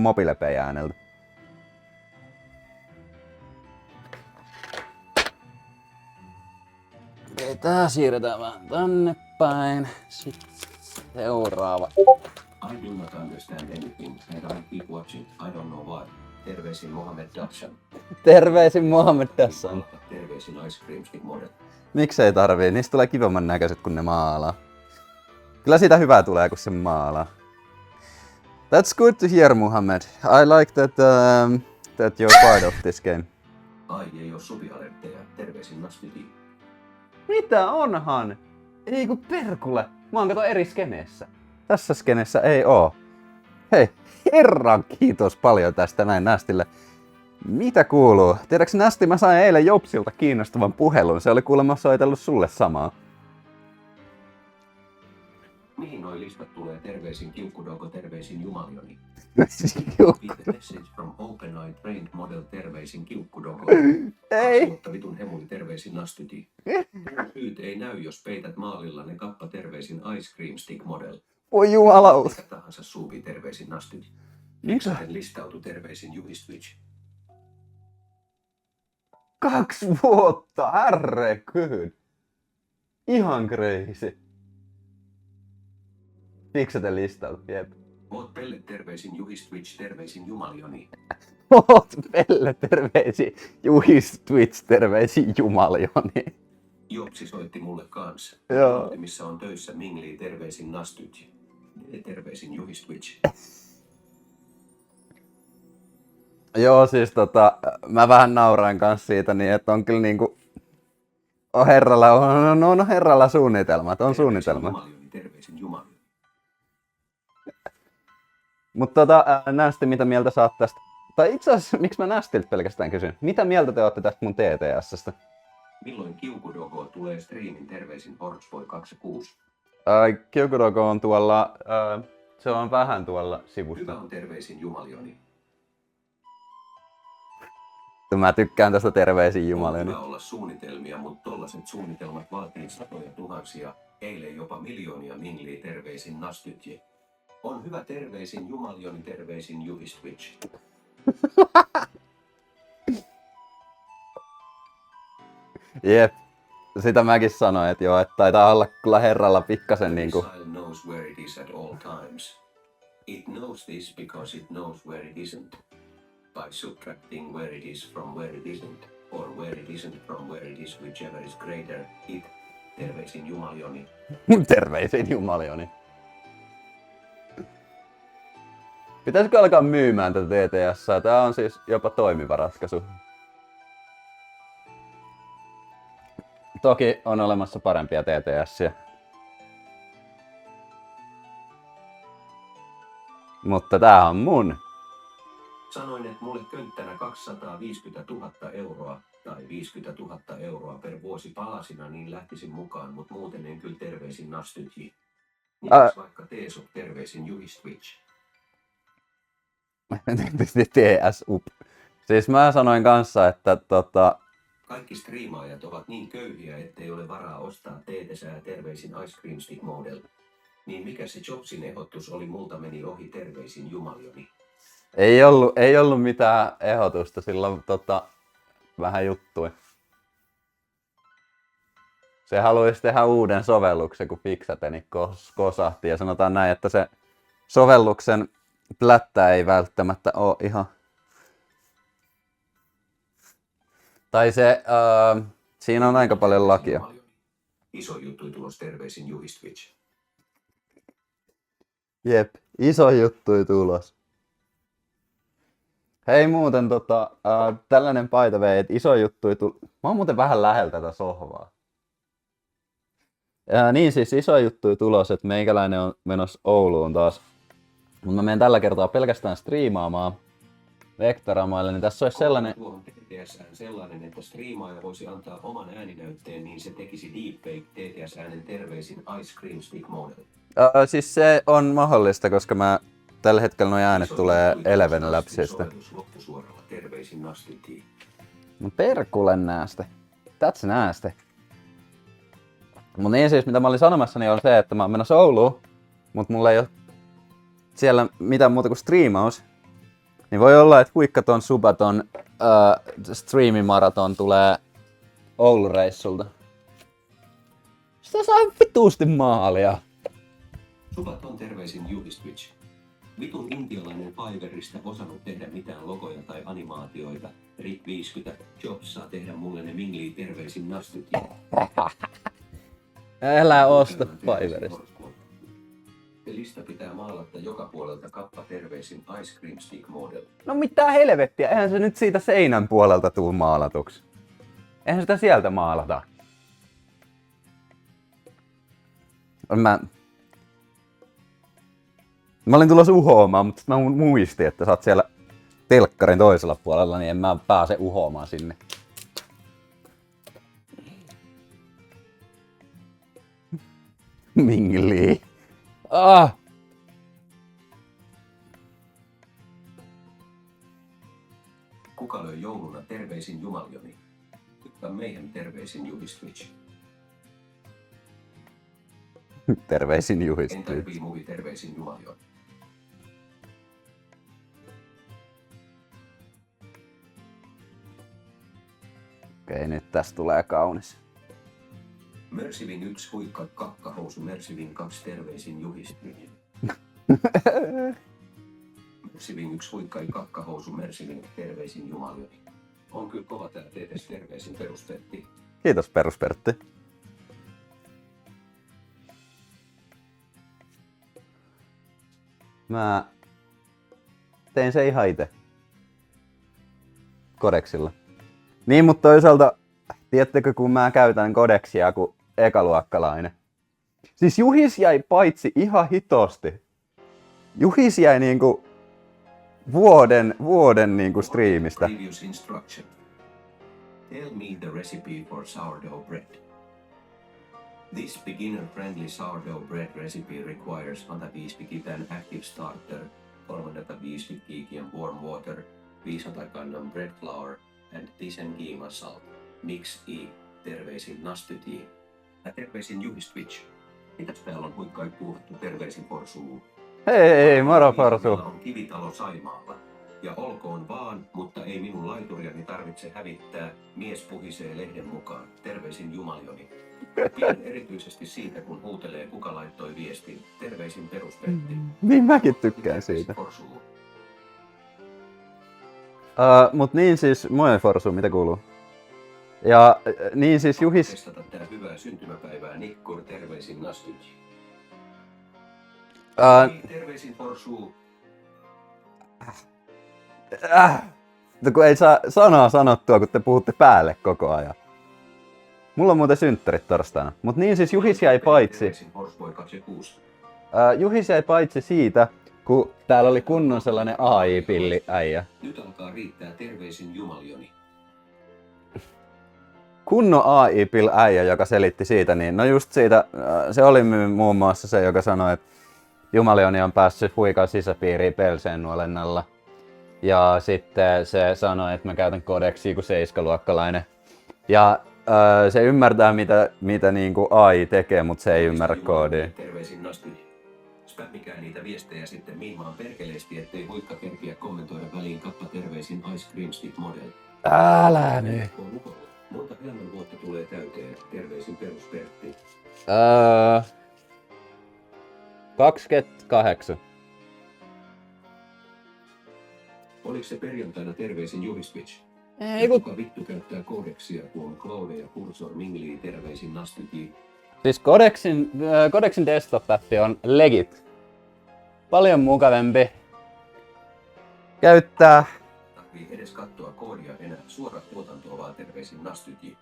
Mobile ääneltä. Okei, tää siirretään vähän tänne päin. Sitten seuraava. I do not understand anything and I keep watching. I don't know why. Terveisin Mohamed Dashan. Terveisin Mohamed Dashan. Terveisin Ice Cream Stick Model. Miksei tarvii? Niistä tulee kivemman näköiset kun ne maalaa. Kyllä siitä hyvää tulee kun se maalaa. That's good to hear, Mohamed. I like that you're part of this game. Ai ei oo supialertteja. Terveisin Nastiti. Mitä onhan? Ei kun perkule. Mä oon kato eri skeneessä. Tässä skeneessä ei oo. Hei, herran kiitos paljon tästä näin Nastille. Mitä kuuluu? Tiedäks Nasti, mä sain eilen Jopsilta kiinnostavan puhelun. Se oli kuulemma soitellut sulle samaa. Mihin noi listat tulee? Terveisin Kiukkudogo, terveisin Jumalioni. Message from OpenAI Trained Model, terveisin Kiukkudogo. Ei. Mutta vitun hemuli, terveisin Nastyti. Syyt ei näy, jos peität maalilla ne kappa, terveisin Ice Cream Stick Model. Voi jumalaut. Mikä tahansa suupi, terveisin Nastyti. Mitä? Miksaten listautu, terveisin Juhistwitch. 2 vuotta, herregud. Ihan crazy. Fiksaten listaut, jep. Oot Pelle, terveisin Juhistwitch, terveisin Jumalioni. Oot Pelle, terveisin Juhis Twitch, terveisin Jumalioni. Jopsi soitti mulle kanssa. Joo. Missä on töissä Mingli, terveisin Nastyt. Terveisin Juhistwitch. Joo, siis mä vähän naurain kanssa siitä niin, että on kyllä niinku on herralla suunnitelmat, on suunnitelmat. Terveisin Jumalioni. Mutta Nästi, mitä mieltä sä oot tästä? Tai itse asiassa, miksi mä Nästiltä pelkästään kysyn? Mitä mieltä te ootte tästä mun TTS:stä? Milloin Kiukudogo tulee striimin, terveisin Hortsboy 26? Kiukudogo on tuolla, se on vähän tuolla sivusta. Hyvä on, terveisin Jumalioni. Mä tykkään tästä terveisin Jumalioni. On hyvä olla suunnitelmia, mutta tollaset suunnitelmat vaatii satoja tuhansia, eilen jopa miljoonia Mingli, terveisin Nastytji. On hyvä, terveisin Jumalioni, terveisin Juhistwitch. Jep, sitä mäkin sanoin, että joo, että taitaa olla kyllä herralla pikkasen niinku. Missile knows where it is at all times. It knows this because it knows where it isn't. By subtracting where it is from where it isn't, or where it isn't from where it is, whichever is greater, it. Terveisin Jumalioni. Terveisin Jumalioni. Pitäisikö alkaa myymään tätä TTS:ää? Tää on siis jopa toimiva ratkaisu. Toki on olemassa parempia TTS:iä. Mutta tää on mun. Sanoin, että mulle könttänä 250 000 euroa tai 50 000 euroa per vuosi palasina, niin lähtisin mukaan, mutta muuten en kyllä, terveisin Nastytji. Mitäs vaikka Teesut, terveisin Juhistwitch. TSUP. Siis mä sanoin kanssa, että Kaikki striimaajat ovat niin köyhiä, ettei ole varaa ostaa teetesää, terveisin Ice Cream Stick Model. Niin mikä se Jobsin ehdotus oli, multa meni ohi, terveisin Jumalioni. ei ollut mitään ehdotusta, silloin vähän juttui. Se haluaisi tehdä uuden sovelluksen, kun Fixateni kosahti. Ja sanotaan näin, että se sovelluksen plättä ei välttämättä ole ihan. Tai se, siinä on aika paljon lakia. Iso juttu tulos, terveisin Juhistwitch. Jep, iso juttu tulos. Hei muuten tällainen by the way, että iso juttu tulos. Mä oon muuten vähän lähellä tätä sohvaa. Niin siis iso juttu tulos, että meikäläinen on menossa Ouluun taas. Mutta mä menen tällä kertaa pelkästään striimaamaan Vectoramaille, niin tässä olisi sellainen. Tuohon TTS-ään sellainen, että striimaaja voisi antaa oman ääninäytteen, niin se tekisi deepfake TTS-äänen, terveisin Ice Cream Stick Model. Siis se on mahdollista, koska mä tällä hetkellä nuo äänet tulee Eleven Labsista. Loppusuoralla, terveisin Nastyt. No perkulle nääste. That's nasty. Mut niin siis mitä mä olin sanomassa, niin on se, että mä oon menossa Ouluun, mut mulla ei oo siellä mitään muuta kuin striimaus. Niin voi olla, että Huikkaton Subaton striimimaraton tulee Oulu-reissulta. Sitä saa vituusti maalia. Subaton terveisin Juhistwitch. Vitun intialainen Fiverristä osannut tehdä mitään logoja tai animaatioita. Rick 50, Jobs saa tehdä mulle ne minglii terveisin Nastyt. Älä osta Fiverrista. Pelistä pitää maalata joka puolelta kappa terveisin Ice Cream Stick Model. No mitä helvettiä, eihän se nyt siitä seinän puolelta tuu maalatuksi. Eihän sitä sieltä maalata. Mä olin tulossa uhoamaan, mutta mä muistin, että sä oot siellä telkkarin toisella puolella, niin en mä pääse uhoamaan sinne. Mingli. Ah! Kuka löi jouluna terveisin Jumalioni? Tykkää meidän terveisin Juhistwitch. Terveisin Juhistwitch. Entä B-movie terveisin Jumalioni? Okei, nyt tästä tulee kaunis. Mersivin 1 huikka kakkahousu, Mersivin 2 terveisin Juhistwitch. Mersivin 1 huikkai kakkahousu, Mersivin terveisin Jumalioni. On kyllä kova tää teetes terveisin Peruspertti. Kiitos Peruspertti. Mä tein se ihan ite. Kodeksilla. Niin, mutta toisaalta, tiedättekö, kun mä käytän kodeksia kuin ekaluokkalainen. Siis Juhis jäi paitsi ihan hitosti. Juhis jäi niinku vuoden niinku striimistä. Previous instruction. Tell me the recipe for sourdough bread. This beginner-friendly sourdough bread recipe requires 150 an active starter, 350 g warm water, 500 g bread flour, and 10 g salt. Mix i. Terveisin Nastyt. Terveisin Juhistwitch. Mitäs täällä on huikkai puhuttu terveisin Forsuu? Hei, moro Forsu. On kivitalo Saimaalla. Ja olkoon vaan, mutta ei minun laituriani tarvitse hävittää. Mies puhisee lehden mukaan. Terveisin Jumalioni. Pidän erityisesti siitä, kun huutelee, kuka laittoi viestin. Terveisin Peruspertti. Niin mäkin tykkään siitä. Forsuu. Mut niin siis, moi Forsu, mitä kuuluu? Ja niin siis Juhis... Testata tää hyvää syntymäpäivää Nikkur. Terveisin Nastyt. Terveisin Forsuu. Kun ei saa sanaa sanottua, kun te puhutte päälle koko ajan. Mulla on muuten synttärit torstaina. Mut niin siis Juhis jäi paitsi. Terveisin Forsboy 26. Juhis jäi paitsi siitä, kun täällä oli kunnon sellainen AI-pilli äijä. Nyt alkaa riittää terveisin Jumalioni. Kunnon AI-pill äijä, joka selitti siitä, niin no just siitä, se oli muun muassa se, joka sanoi, että Jumalioni on päässyt huikan sisäpiiriin Pelseen nuolennalla. Ja sitten se sanoi, että mä käytän kodeksia kuin 7-luokkalainen. Ja se ymmärtää mitä niinku AI tekee, mutta se ei ymmärrä koodia. Terveisin Nasti. Spämmikää niitä viestejä sitten miimaan perkeleesti, ettei huikka kerkiä kommentoida väliin. Kappa terveisin Ice Cream Stick Model. Älä nyt. Monta elämän vuotta tulee täyteen. Terveisin Peruspertti. 28. Oliko se perjantaina terveisin Juhistwitch? Ei Kuka vittu käyttää kodeksia, kun on Cloud ja Cursor minglii terveisin Nastyt. Siis Codexin desktop-appi on legit. Paljon mukavempi käyttää. Tarvii edes katsoa koodia enää. Suora tuotantoa vaan terveisin Nastyt.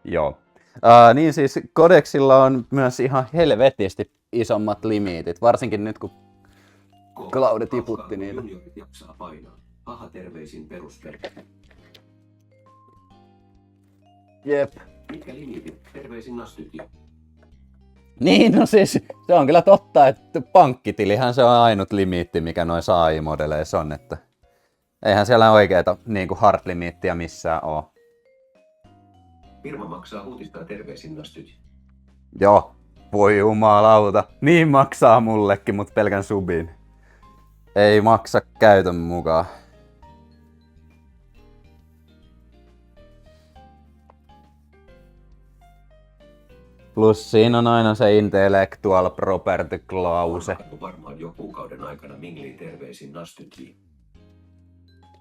Joo. Niin siis Codexilla on myös ihan helvetisti isommat limiitit, varsinkin nyt kun Cloud tiputti niitä. Juniorit jaksaa painaa. Paha terveisin Peruspertti. Jep. Mitkä limiitit? Terveisin Nastyt. Niin, no siis se on kyllä totta, että pankkitilihän se on ainut limiitti, mikä noissa AI-modeleissa on, että eihän siellä oikeeta niinku hard-limiittiä missään oo. Firma maksaa uutistaa terveisin Nastyt. Joo, voi jumalauta, niin maksaa mullekin, mut pelkän subin. Ei maksa käytön mukaan. Plus siinä on aina se intellectual property clause. On varmaan jo kuukauden aikana Mingli terveisin Nastyti.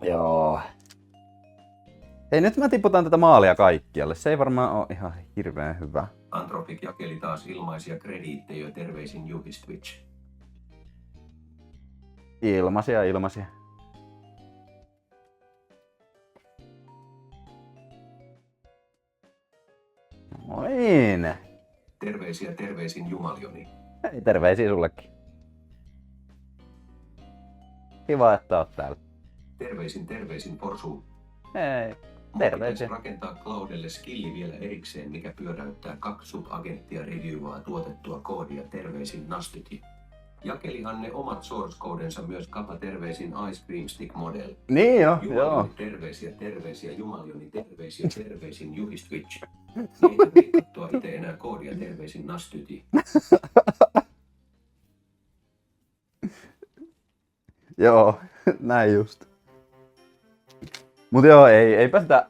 Joo. Hei, nyt mä tiputan tätä maalia kaikkialle. Se ei varmaan oo ihan hirveän hyvä. Anthropic jakeli taas ilmaisia krediittejä terveisin Juhistwitch. Ilmaisia. Noin. Terveisiä terveisin Jumalioni. Hei, terveisiä sullekin. Kiva, että oot täällä. Terveisin Porsu. Hei, Mun terveisiä. pitäisi rakentaa Cloudelle skilli vielä erikseen, mikä pyöräyttää 2 subagenttia reviewaa tuotettua koodia terveisin Nastyti. Jakelihan ne omat source codensa myös kapa terveisin Ice Cream Stick Model. Niin jo, joo. Jumalioni terveisiä Jumalioni terveisin Juhistwitch. Ei rikottua itse enää koodia terveisin Nastyti. Joo, näin just. Mut joo, eipä sitä...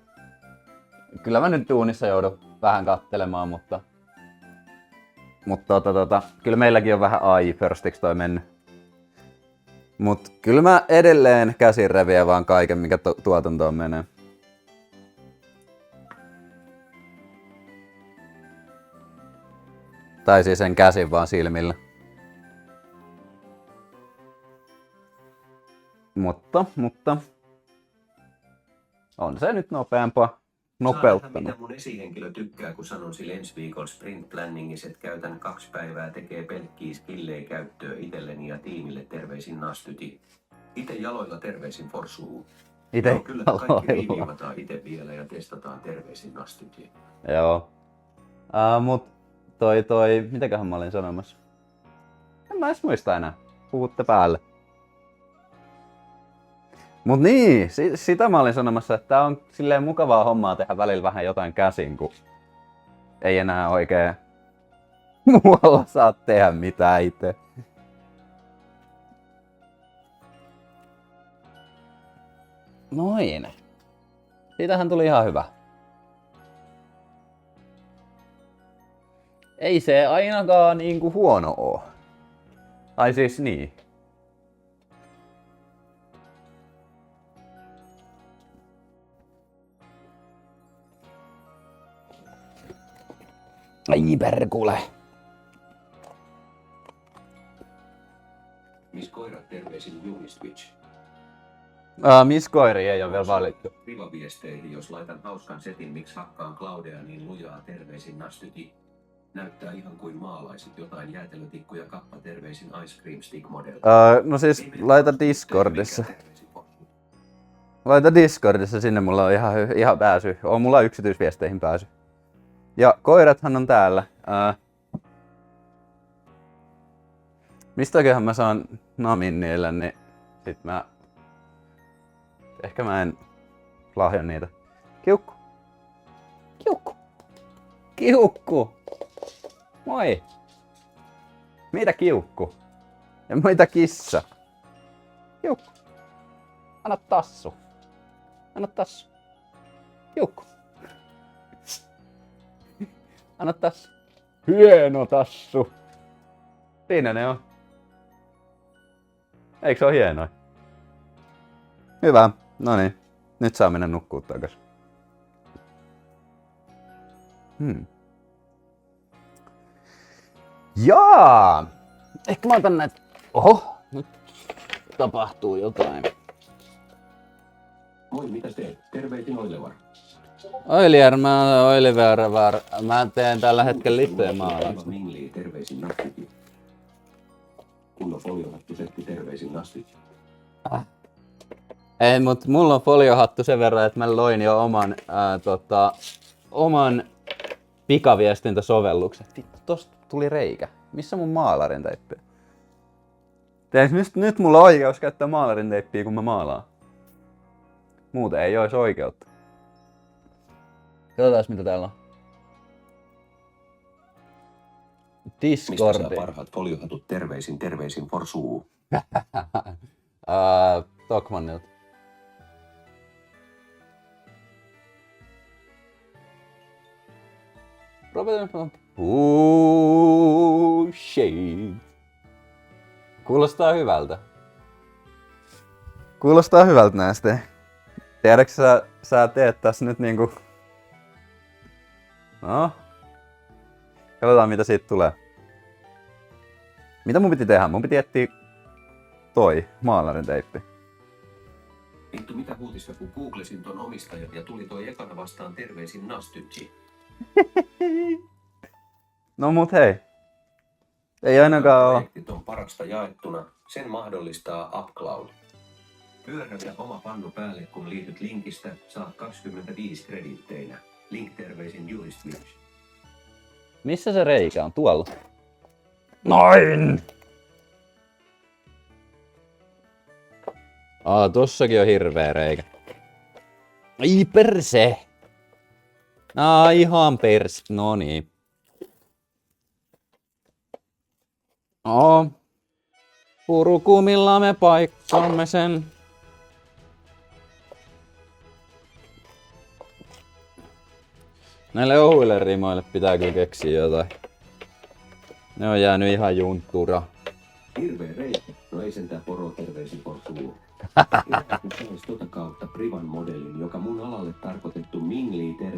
Kyllä mä nyt duunissa joudun vähän kattelemaan, mutta kyllä meilläkin on vähän AI firstiksi toi mennyt. Mut kyllä mä edelleen käsin reviä vaan kaiken, mikä tuotantoon menee. Tai siis en käsin vaan silmillä. Mutta on se nyt nopeampaa. Nopeuttanut. Mitä mun esihenkilö tykkää, kun sanon sille ensi viikolla sprint planningissa, että käytän 2 päivää tekee pelkkiä skillejä käyttöön itselleni ja tiimille terveisin Nastyti. Ite jaloilla terveisin Forsuu. Ite No, kyllä kaikki riiviivataan ite vielä ja testataan terveisin Nastyti. Joo. Mut mitäköhän mä olin sanomassa? En mä edes muista enää. Puhutte päälle. Mut niin, sitä mä olin sanomassa, että tää on silleen mukavaa hommaa tehdä välillä vähän jotain käsin, kun ei enää oikein muualla saa tehdä mitään itse. Noin. Siitähän tuli ihan hyvä. Ei se ainakaan niinku huono oo. Tai siis niin. Ai perkule. Miss koirat terveisin Juhistwitch. Miss Koiri ei ole vielä valittu. Rivaviesteihin, jos laitan hauskan setin, miksi hakkaan Claudea niin lujaa terveisin Nastyti. Näyttää ihan kuin maalaisit jotain jäätelötikkuja kappa terveisin Ice Cream Stick Model. No siis laita Discordissa. Laita Discordissa, sinne mulla on ihan pääsy. On mulla yksityisviesteihin pääsy. Ja koirathan on täällä. Mistäköhän mä saan namin niille, niin sit ehkä mä en lahja niitä. Kiukku. Kiukku. Kiukku. Moi. Mitä kiukku? Ja mitä kissa? Kiukku. Anna tassu. Anna tassu. Kiukku. Anna tassu. Hieno tassu. Siinä ne on. Eikö se ole hienoa? Hyvä. No niin. Nyt saa mennä nukkuu takas. Jaa! Ehkä mä otan näitä... Oho! Nyt tapahtuu jotain. Moi, mitä teet? Terveisin Oilevar. Oilier, mä olen Oliver. Mä teen tällä hetkellä lippujen maalausta. Mingli, terveisin Nastyti. Kunnon foliohattu setti, terveisin Nastyti. Ei, mut mulla on foliohattu sen verran, että mä loin jo oman pikaviestintäsovelluksen. Vittu, tosta tuli reikä. Missä mun maalarin teippi? Nyt mulla on oikeus käyttää maalarin teippiä, kun mä maalaan. Muuten ei ois oikeutta. Katsotaan mitä täällä on. Discordi. Mistä sä parhaat foliohatut terveisin Forsuu? Tokmannilta. Shit. Kuulostaa hyvältä. Kuulostaa hyvältä näistä. Tiedätkö sä teet tässä nyt niinku... No. Katsotaan mitä siitä tulee. Mitä mun piti tehdä? Mun piti etsiä toi maalarin teippi. Vittu mitä uutista kun googlesin ton omistajan ja tuli toi ekana vastaan terveisin Nastytsi. No mut hei. Ei ainakaan oo. Projektit on parasta jaettuna. Sen mahdollistaa UpCloud. Pyöräytä oma pannu päälle kun liityt linkistä. Saat 25 krediitteinä. Link terveisin Juristwitch. Missä se reikä on? Tuolla. Noin! Tossakin on hirveä reikä. Ai perse! Ihan perse. No niin. Purukumilla me paikkaamme sen. Näille ohuille rimoille pitää kyllä keksiä jotain. Ne on jäänyt ihan junttura. Hirveä reikä. No ei sentään poro terveisi portuu. Jos sais tota kautta Privan modelin, joka mun alalle tarkoitettu Mingli